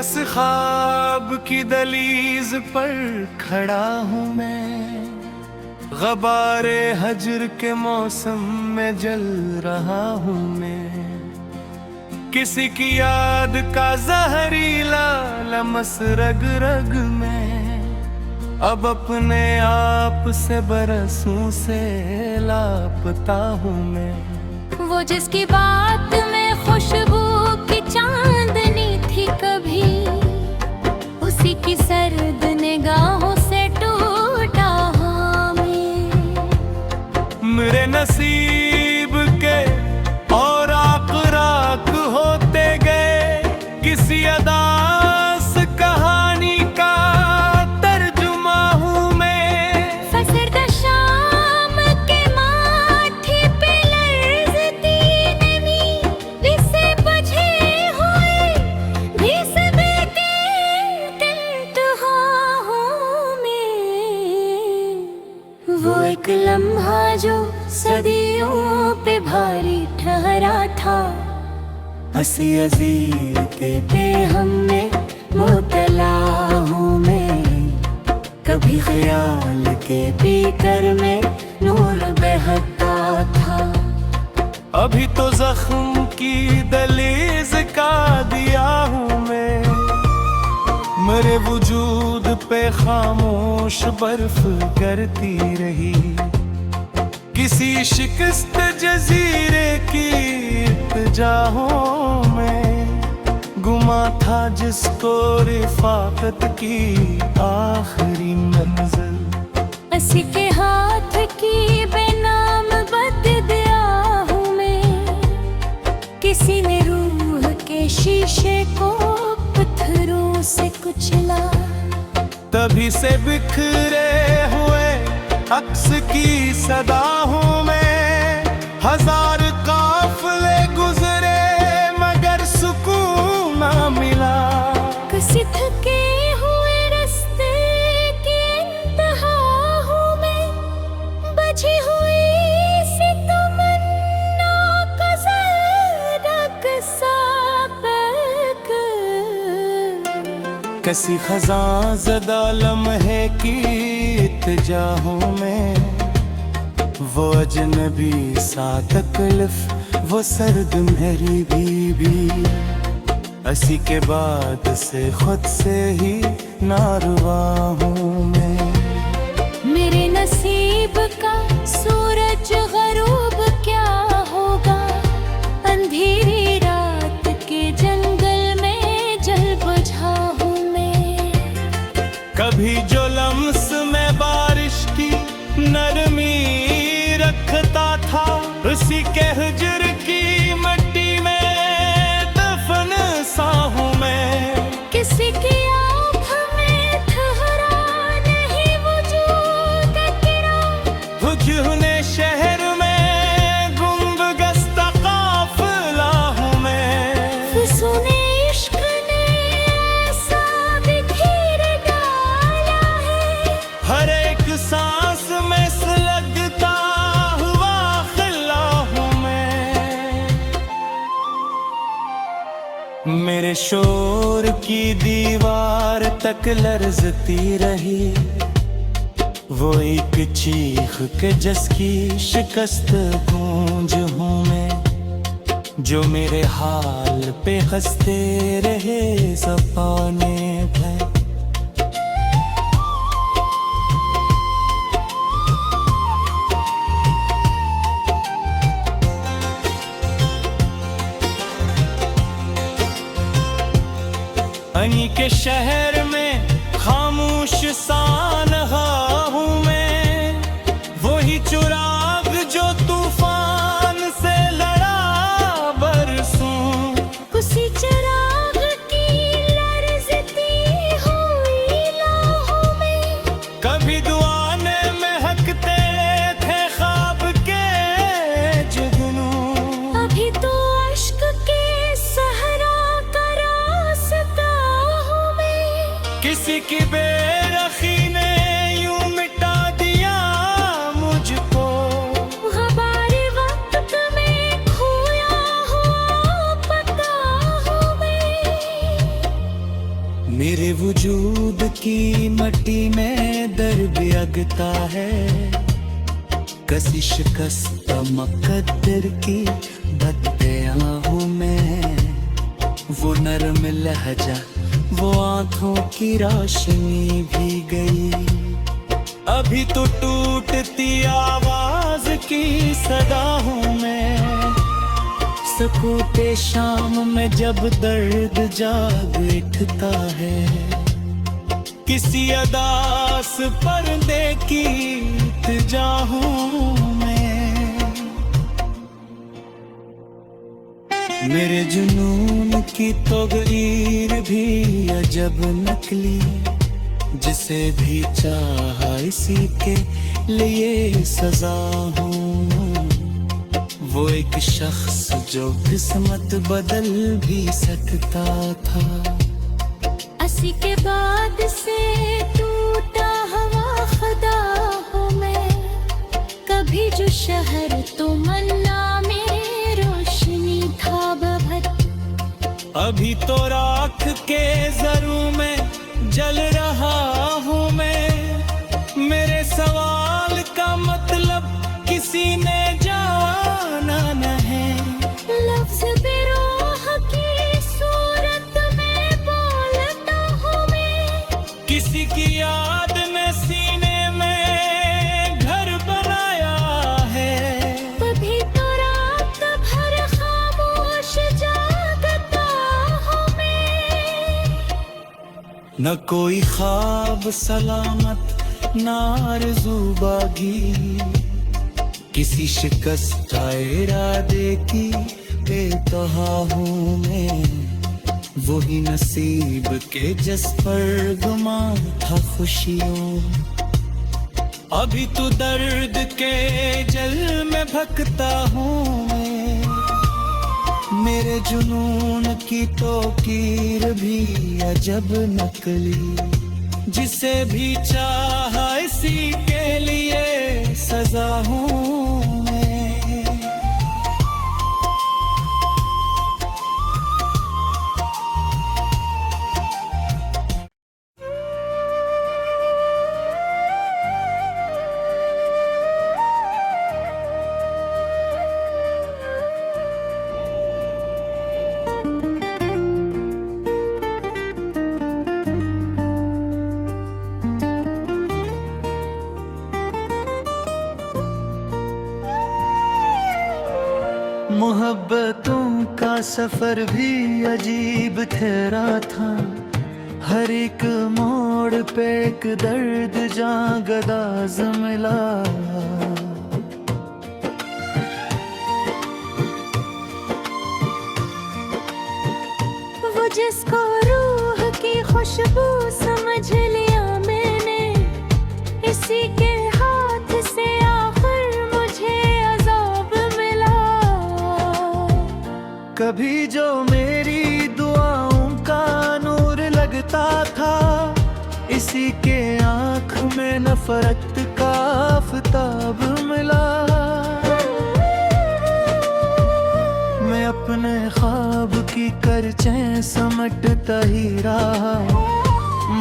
बस ख्वाब की दलीज पर खड़ा हूँ मैं, ग़बारे हजर के मौसम में जल रहा हूँ मैं। किसी की याद का जहरीला लमस रग रग में, अब अपने आप से बरसों से लापता हूँ मैं। वो जिसकी बात में खुशबू की चांदनी थी कभी, उसी की सर्द निगाहों से टूटा हूँ मैं। मेरे नसीब के और आक़राक होते गए, किसी अदास कहानी का तर्जुमा हूँ मैं। फसरदा शाम के माथे पे लर्ज़ती नमी, जिसे बुझे हुए घिस बेटे तन्हा हूँ मैं। वो एक लम्हा जो सदियों पे भारी ठहरा था, हंसी अज़ीज़ पे हमने मुबतला हूँ मैं। कभी ख्याल के पीकर में नूर बहता था, अभी तो जख्म की दलीज का दिया हूँ मैं। मेरे वजूद पे खामोश बर्फ गिरती रही, किसी शिकस्त जजीरे की इत्तेजाहों में गुमा था जिसको रिफाकत की आखिरी मंजिल। असी के हाथ की बेनाम बददुआ हूँ मैं। किसी ने रूह के शीशे को पत्थरों से कुचला, तभी से बिखरे हुए अक्स की सदा हूँ मैं। हजार काफिले गुजरे मगर सुकून ना मिला, किसी थके हुए रास्ते की इंतहा हूँ मैं। बची हुई सी तमन्ना का ज़रक साबक, किसी खज़ां ज़दा लम्हे की इत्तेजा हूँ मैं। वो अजनबी सा तकलीफ, वो सर्द मेरी बीबी, असी के बाद से खुद से ही नारवा हूँ मैं। मेरे नसीब का सूरज गरूब क्या होगा, अंधेरी रात के जंगल में जल बुझा हूँ मैं। कभी जो लम्स में बारिश की नरमी रखता था, उसी के हुजर की मट्टी में दफन सा हूँ मैं। किसी की आँख में ठहरा नहीं वजूद तेरा, वो क्यों ने शहर में गुमगश्ता काफिला हूँ मैं। फसूने इश्क ने ऐसा बिखेर डाला है, हर एक सांस में सुलगता हुआ खिला हूँ मैं। मेरे शोर की दीवार तक लर्जती रही, वो एक चीख के जिसकी शिकस्त गूंज हूँ मैं। जो मेरे हाल पे हंसते रहे ज़बाने भर, अनी के शहर में खामोश सानहा हूँ मैं। वही चुराग जो तूफान से लड़ा बरसों, उसी चिराग की लर्ज़ती हुई लाहों में। कभी दुआने महकते थे ख्वाब के जुगनू, अभी तो अश्क के सहरा का रास्ता हूँ मैं। किसी की बेरखी ने यूं मिटा दिया मुझको, ग़बारे वक्त में खो वजूद की मट्टी में दर्द अगता है, कशिश कस्ता मुकद्दर की बत्तियां हूँ मैं। वो नरम लहजा, वो आंखों की रोशनी भी गई। अभी तो टूटती आवाज की सदा हूँ मैं। सकूते शाम में जब दर्द जाग उठता है, किसी अदास पर्दे की इल्तिजा हूँ मैं। मेरे जुनून की तौहीर भी अजब नकली, जिसे भी चाहा इसी के लिए सजा हूँ। वो एक शख्स जो किस्मत बदल भी सकता था। असी के बाद से टूटा हवा खुदा हूँ मैं। कभी जो शहर तो मन्ना में रोशनी था बभर, अभी तो राख के जरू में जल रहा हूँ मैं। मेरे सवाल का मतलब किसी ने जाना न है। लफ्ज़ बेरोह की सूरत में बोलता हूँ मैं। किसी की याद में सीने में घर बनाया है। तभी तो रात भर खामोश जागता हूँ मैं। न कोई ख्वाब सलामत, न आरज़ू बागी, किसी शिकस्त इरादे की बेतहा हूँ मैं। वही नसीब के जिस पर गुमा था खुशियों, अभी तो दर्द के जल में भकता हूँ मैं। मेरे जुनून की तौकीर भी अजब नकली, जिसे भी चाहा इसी के लिए सजा हूँ मैं। मोहब्बतों का सफर भी अजीब ठहरा था। हर एक मोड़ पे एक दर्द जागदाज मिला। वो जिसको रूह की खुशबू समझ लिया मैंने, इसी के हाथ से आखिर मुझे अज़ाब मिला। कभी जो मेरी दुआओं का नूर लगता था, इसी के आँख में नफरत का आफताब मिला। मैं अपने ख्वाब की करचें समटता ही रहा,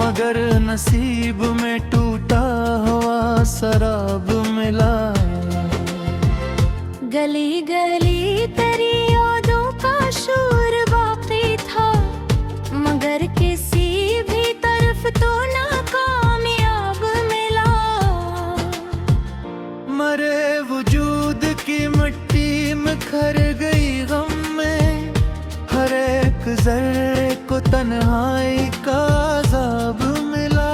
मगर नसीब में टूटा हुआ शराब मिला। गली गली तेरी यादों का शोर बाकी था, मगर किसी भी तरफ तो नाकामयाब मिला। मरे वजूद की मिट्टी में खर गई गम में, हर एक जर्रे को तन्हाई का अज़ाब मिला।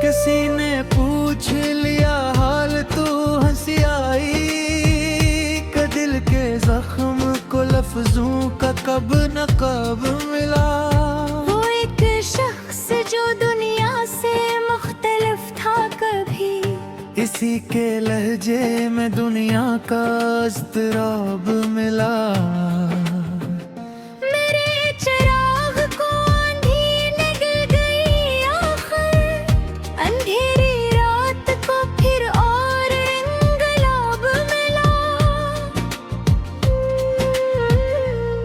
किसी ने पूछ लिया हाल तो हंसी आई, कि दिल के जख्म को लफ्जों का कब न कब मिला। वो एक शख्स जो दुनिया से मुख्तलिफ था कभी, इसी के लहजे में दुनिया का इज़्तिराब मिला। मेरे चिराग को आंधी निगल गई आखिर, अंधेरी रात को फिर और इंगलाब मिला।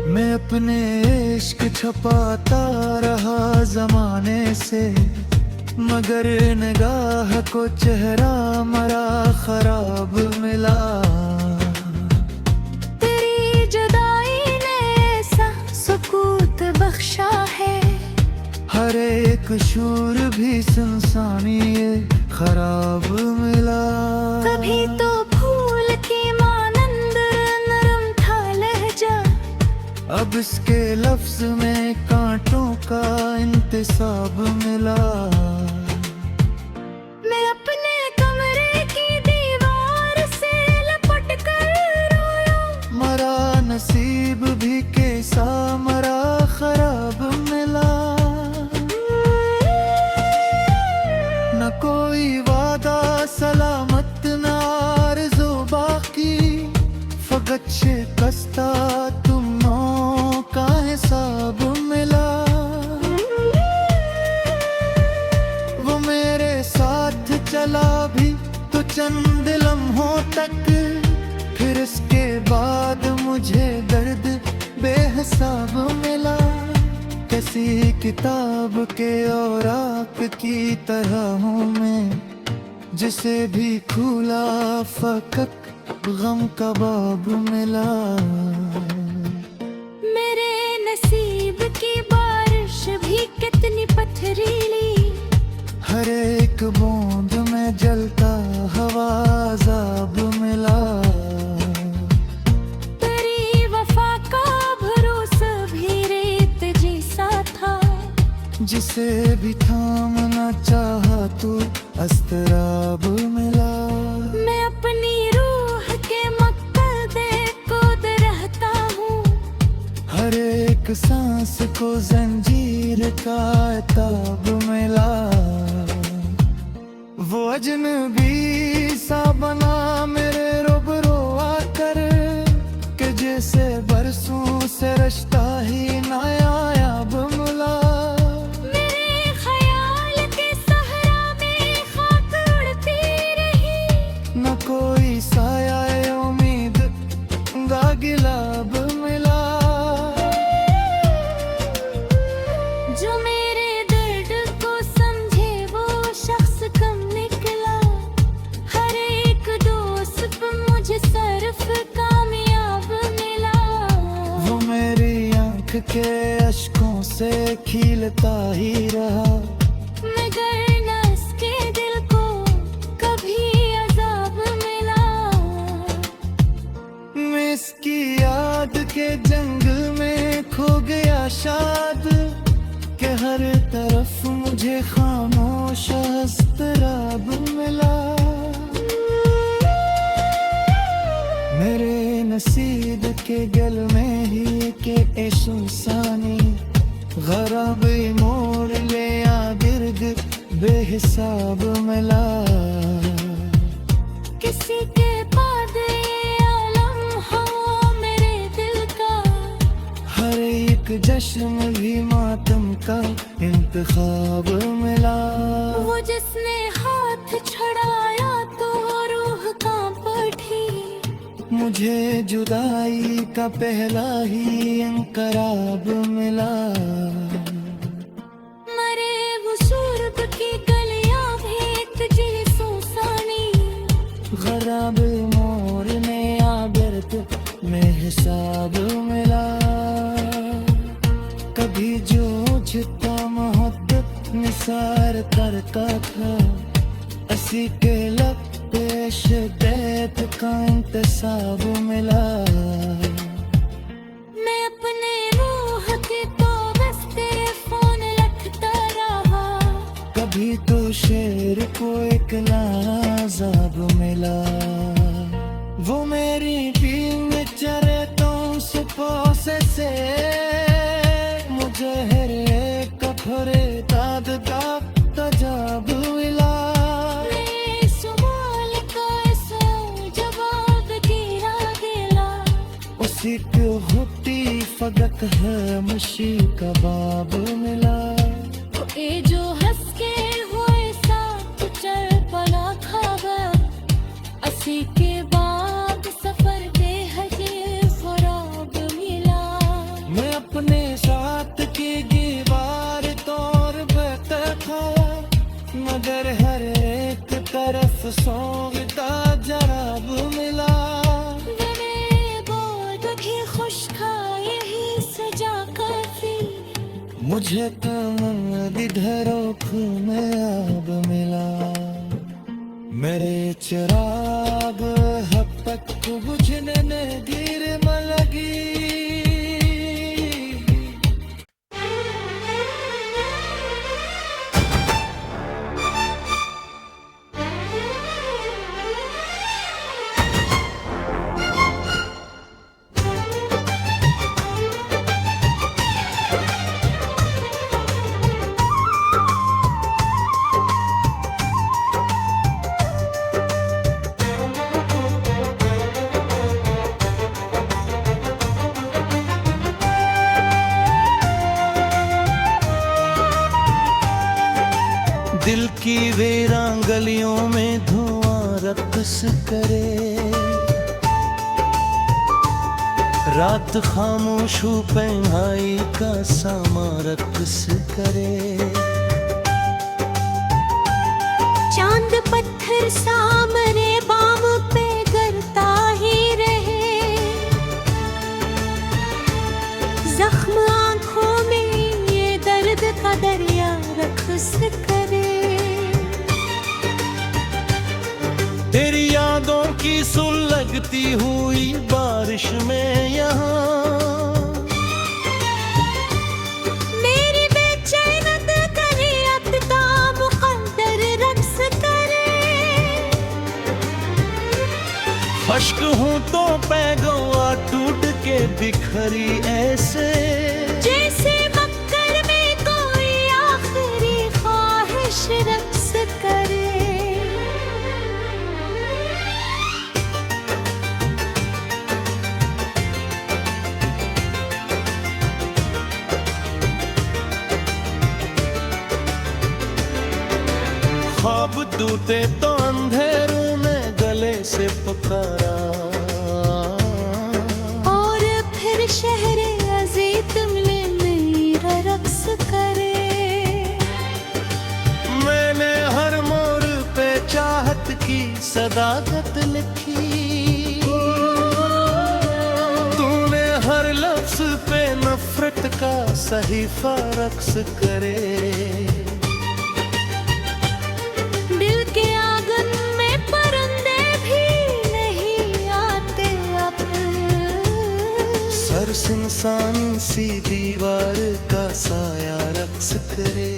मैं अपने इश्क छपाता रहा जमाने से, मगर निगाह को चेहरा मरा खराब मिला। तेरी जुदाई ने ऐसा सुकूत बख्शा है, हर एक शूर भी सुनसानी ये खराब मिला। कभी तो फूल की मानंद नरम था लहजा, अब इसके लफ्ज में कांटों का इंतसाब मिला। मैं अपने कमरे की दीवार से लपट कर रोया, मरा नसीब भी कैसा मरा खराब मिला। न कोई वादा सलामत न आरज़ू बाकी, फकत शिकस्ता तुमों का हिसाब मिला। वो मेरे साथ चला भी तो चंद लम्हों तक, फिर इसके बाद मुझे दर्द बेहिसाब मिला। किसी किताब के औराक की तरह हूँ मैं, जिसे भी खुला फकत गम का बाब मिला। मेरे नसीब की बारिश भी कितनी पथरीली, हर एक बूंद में जलता हवा अज़ाब मिला। तेरी वफा का भरोसा भी रेत जैसा था, जिसे भी थामना चाहा तू अस्तराब मिला। मैं अपनी रूह के मक्सद को रहता हूँ, हर एक सांस को जंजीर का ताब मिला। वो अजनबी सा बना मेरे रूबरू आकर, कि जैसे बरसों से रिश्ता ही नायाब मिला। मेरे ख्याल के सहरा में खाक उड़ती रही, न कोई साया उम्मीद दा गिलाब मिला। जो मेरे दर्द को समझे वो शख्स कम निकला, हर एक दोस्त मुझे सरफ कामयाब मिला। वो मेरी आंख के अश्कों से खिलता ही रहा, मगर न इसके दिल को कभी अजाब मिला। मैं इसकी याद के जंगल में खो गया शाद, कि हर तरफ मुझे खामोश अस्तराब मिला। मेरे नसीब के गल में ही के एशुसानी, गराब मोड़ ले आ गिर्द बेहिसाब मिला। किसी के बाद ये आलम हो मेरे दिल का, हर एक जश्न भी मातम का इंतखाब मिला। वो जिसने हाथ छड़ाया तो रूह कांप उठी, मुझे जुदाई का पहला ही इंकराब मिला। मरे वो सूरत की गलियां भेत जी सुनसानी, गराब मोर ने आगरत में हिसाब मिला। कभी जो मुझको मोहब्बत निसार करता था, असी के लब पेश बैत का इंतसाब मिला। मैं अपने रूह के तो बस तेरे फोन रखता रहा, कभी तो शेर को एक लाज़ाब मिला। वो मेरी टीम में चरे तो सुपोसे से, मुझे हर एक कफरे दाद का तजाब मिला। मेरे सवाल का ऐसा जवाब गिरा गिला, उसी को होती फगत है मशी कबाब मिला। तो ए जो हंस के हुए साथ चल पला खागा, असी के बाद सफर दे हजे खराब मिला। मैं अपने साथ की सोगता जराब मिला। मुझे तो ढरोख में आब मिला। मेरे चिराग हब तक बुझने ने धीर में लगी। दिल की वीरान गलियों में धुआं रक्स करे। रात खामोश पहनाई का सामा रक्स करे। चांद पत्थर सामने बाम पे करता ही रहे। जख्म आंखों में ये दर्द का दरिया रक्स करे। तेरी यादों की सुलगती हुई बारिश में यहाँ मेरी बेचैनत करे अब्दा मुक़द्दर रक्स करे। अश्क हूँ तो पैगवा टूट के बिखरी ऐसे। जैसे मक्कर में कोई आखिरी ख्वाहिश रक्स करे। ख्वाब टूटे तो अंधेरों में गले से पुकारा। और फिर शहरे अजीत में मेरा रक्स करे। मैंने हर मोड़ पे चाहत की सदाकत लिखी। तूने हर लफ्ज पे नफरत का सहीफा रक्स करे। दिल के आंगन में परिंदे भी नहीं आते अब। सर इंसान सी दीवार का साया रक्स करे।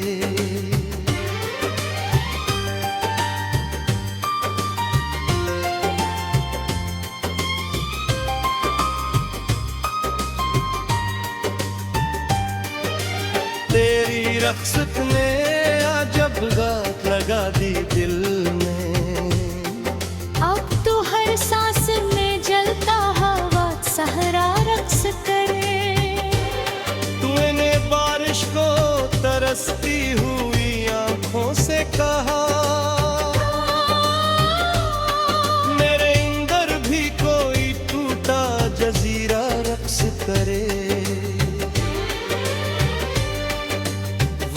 तेरी रक्सत ने अजब गात लगा दी दिल में। अब तो हर सांस में जलता हवा सहरा रक्स करे। तूने बारिश को तरसती हुई आंखों से कहा। मेरे अंदर भी कोई टूटा जजीरा रक्स करे।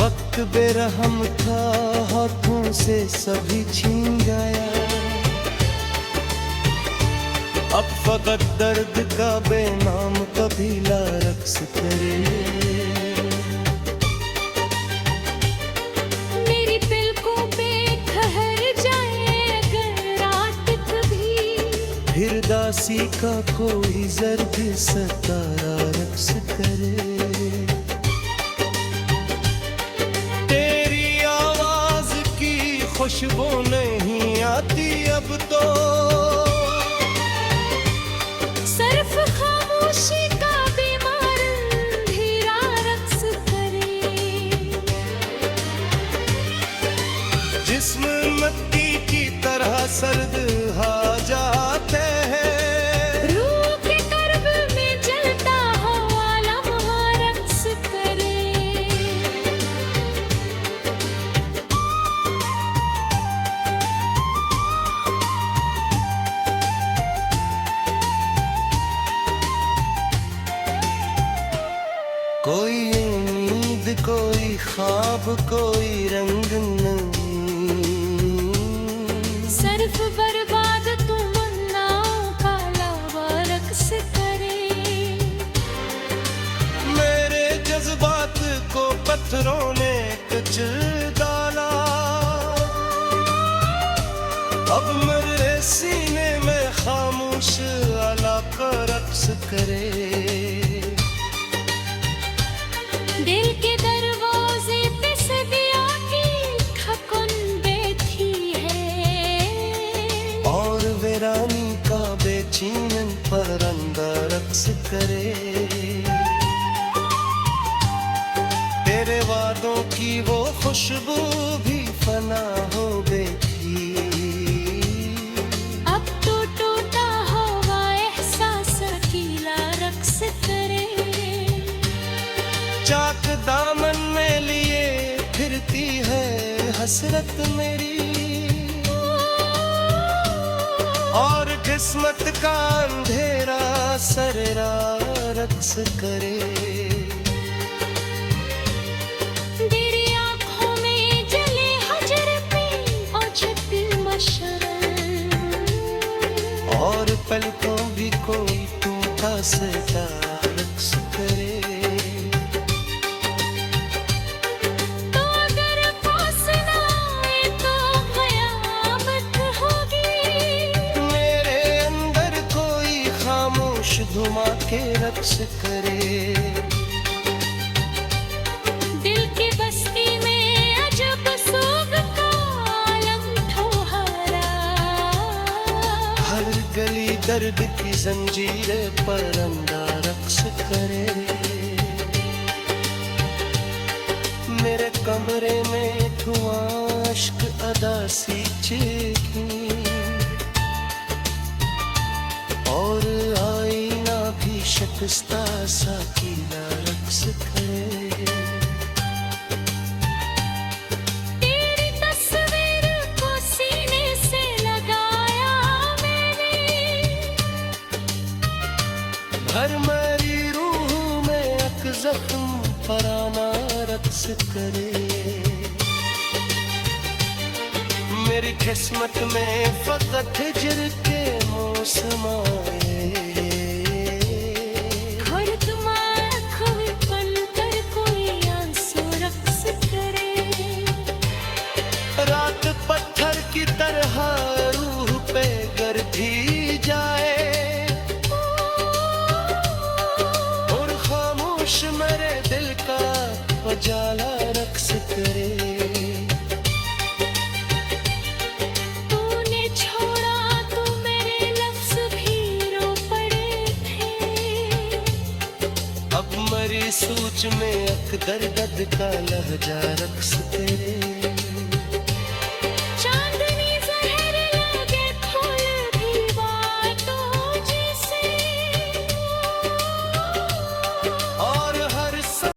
वक्त बेरहम था हाथों से सभी छीन गया। अब फकत दर्द का बेनाम कबीला रक्स करे। मेरी पलकों पे ठहर जाए अगर रात कभी। फिर दासी का कोई जर्द सतारा रक्स करे। खुशबू नहीं आती अब तो। सिर्फ खामोशी का बीमार धीरा रक्स करे। जिस्म मट्टी की तरह सर्द हा जाते हैं। रूह के कर्ब में जलता हो आलम रक्स करे। कोई नींद कोई ख्वाब कोई रंग नहीं। सिर्फ पत्थरों ने कुचल डाला। अब मेरे सीने में खामोश अलाका रक्स करे। दिल के दरवाजे पे सदियों की खकुन बैठी है, और वीरानी का बेचैन परंदा रक्स करे। तेरे वादों की वो खुशबू भी फना हो गई थी। अब तो टूटा हुआ एहसास अकेला रक्स करे। चाक दामन में लिए फिरती है हसरत मेरी, और किस्मत का अंधेरा सरेरा रक्स करे। तेरी आँखों में जले हजर पे औचक मशरल, और पलकों भी कोई टूटा सदा रक्स करे। तो अगर पास ना आए तो क़यामत होगी। मेरे अंदर कोई खामोश धुआं के रक्स करे। दिल की बस्ती में अजब सोग का आलम ठोहरा। हर गली दर्द की जंजीरें परंदा रक्स करे। मेरे कमरे में धुआं अश्क अदा सी चेखी, और आईना भी शिकस्ता सा कीला रक्स करे। तेरी तस्वीर को सीने से लगाया मैंने, हर मेरी रूह में एक जख्म पराना रक्स करे। मेरी किस्मत में फकत हिजर के मौसम आए। और तुम्हारा खोए पल पर कोई आंसू रक्स करे। रात पत्थर की तरह रूह पे गरती जाए, और खामोश मेरे दिल का उजाला रक्स करे। तूने छोड़ा तो मेरे लफ्ज़ भी रो पड़े थे। अब मरी सूच में अकदर दर्द का लहजा रक्स तेरे।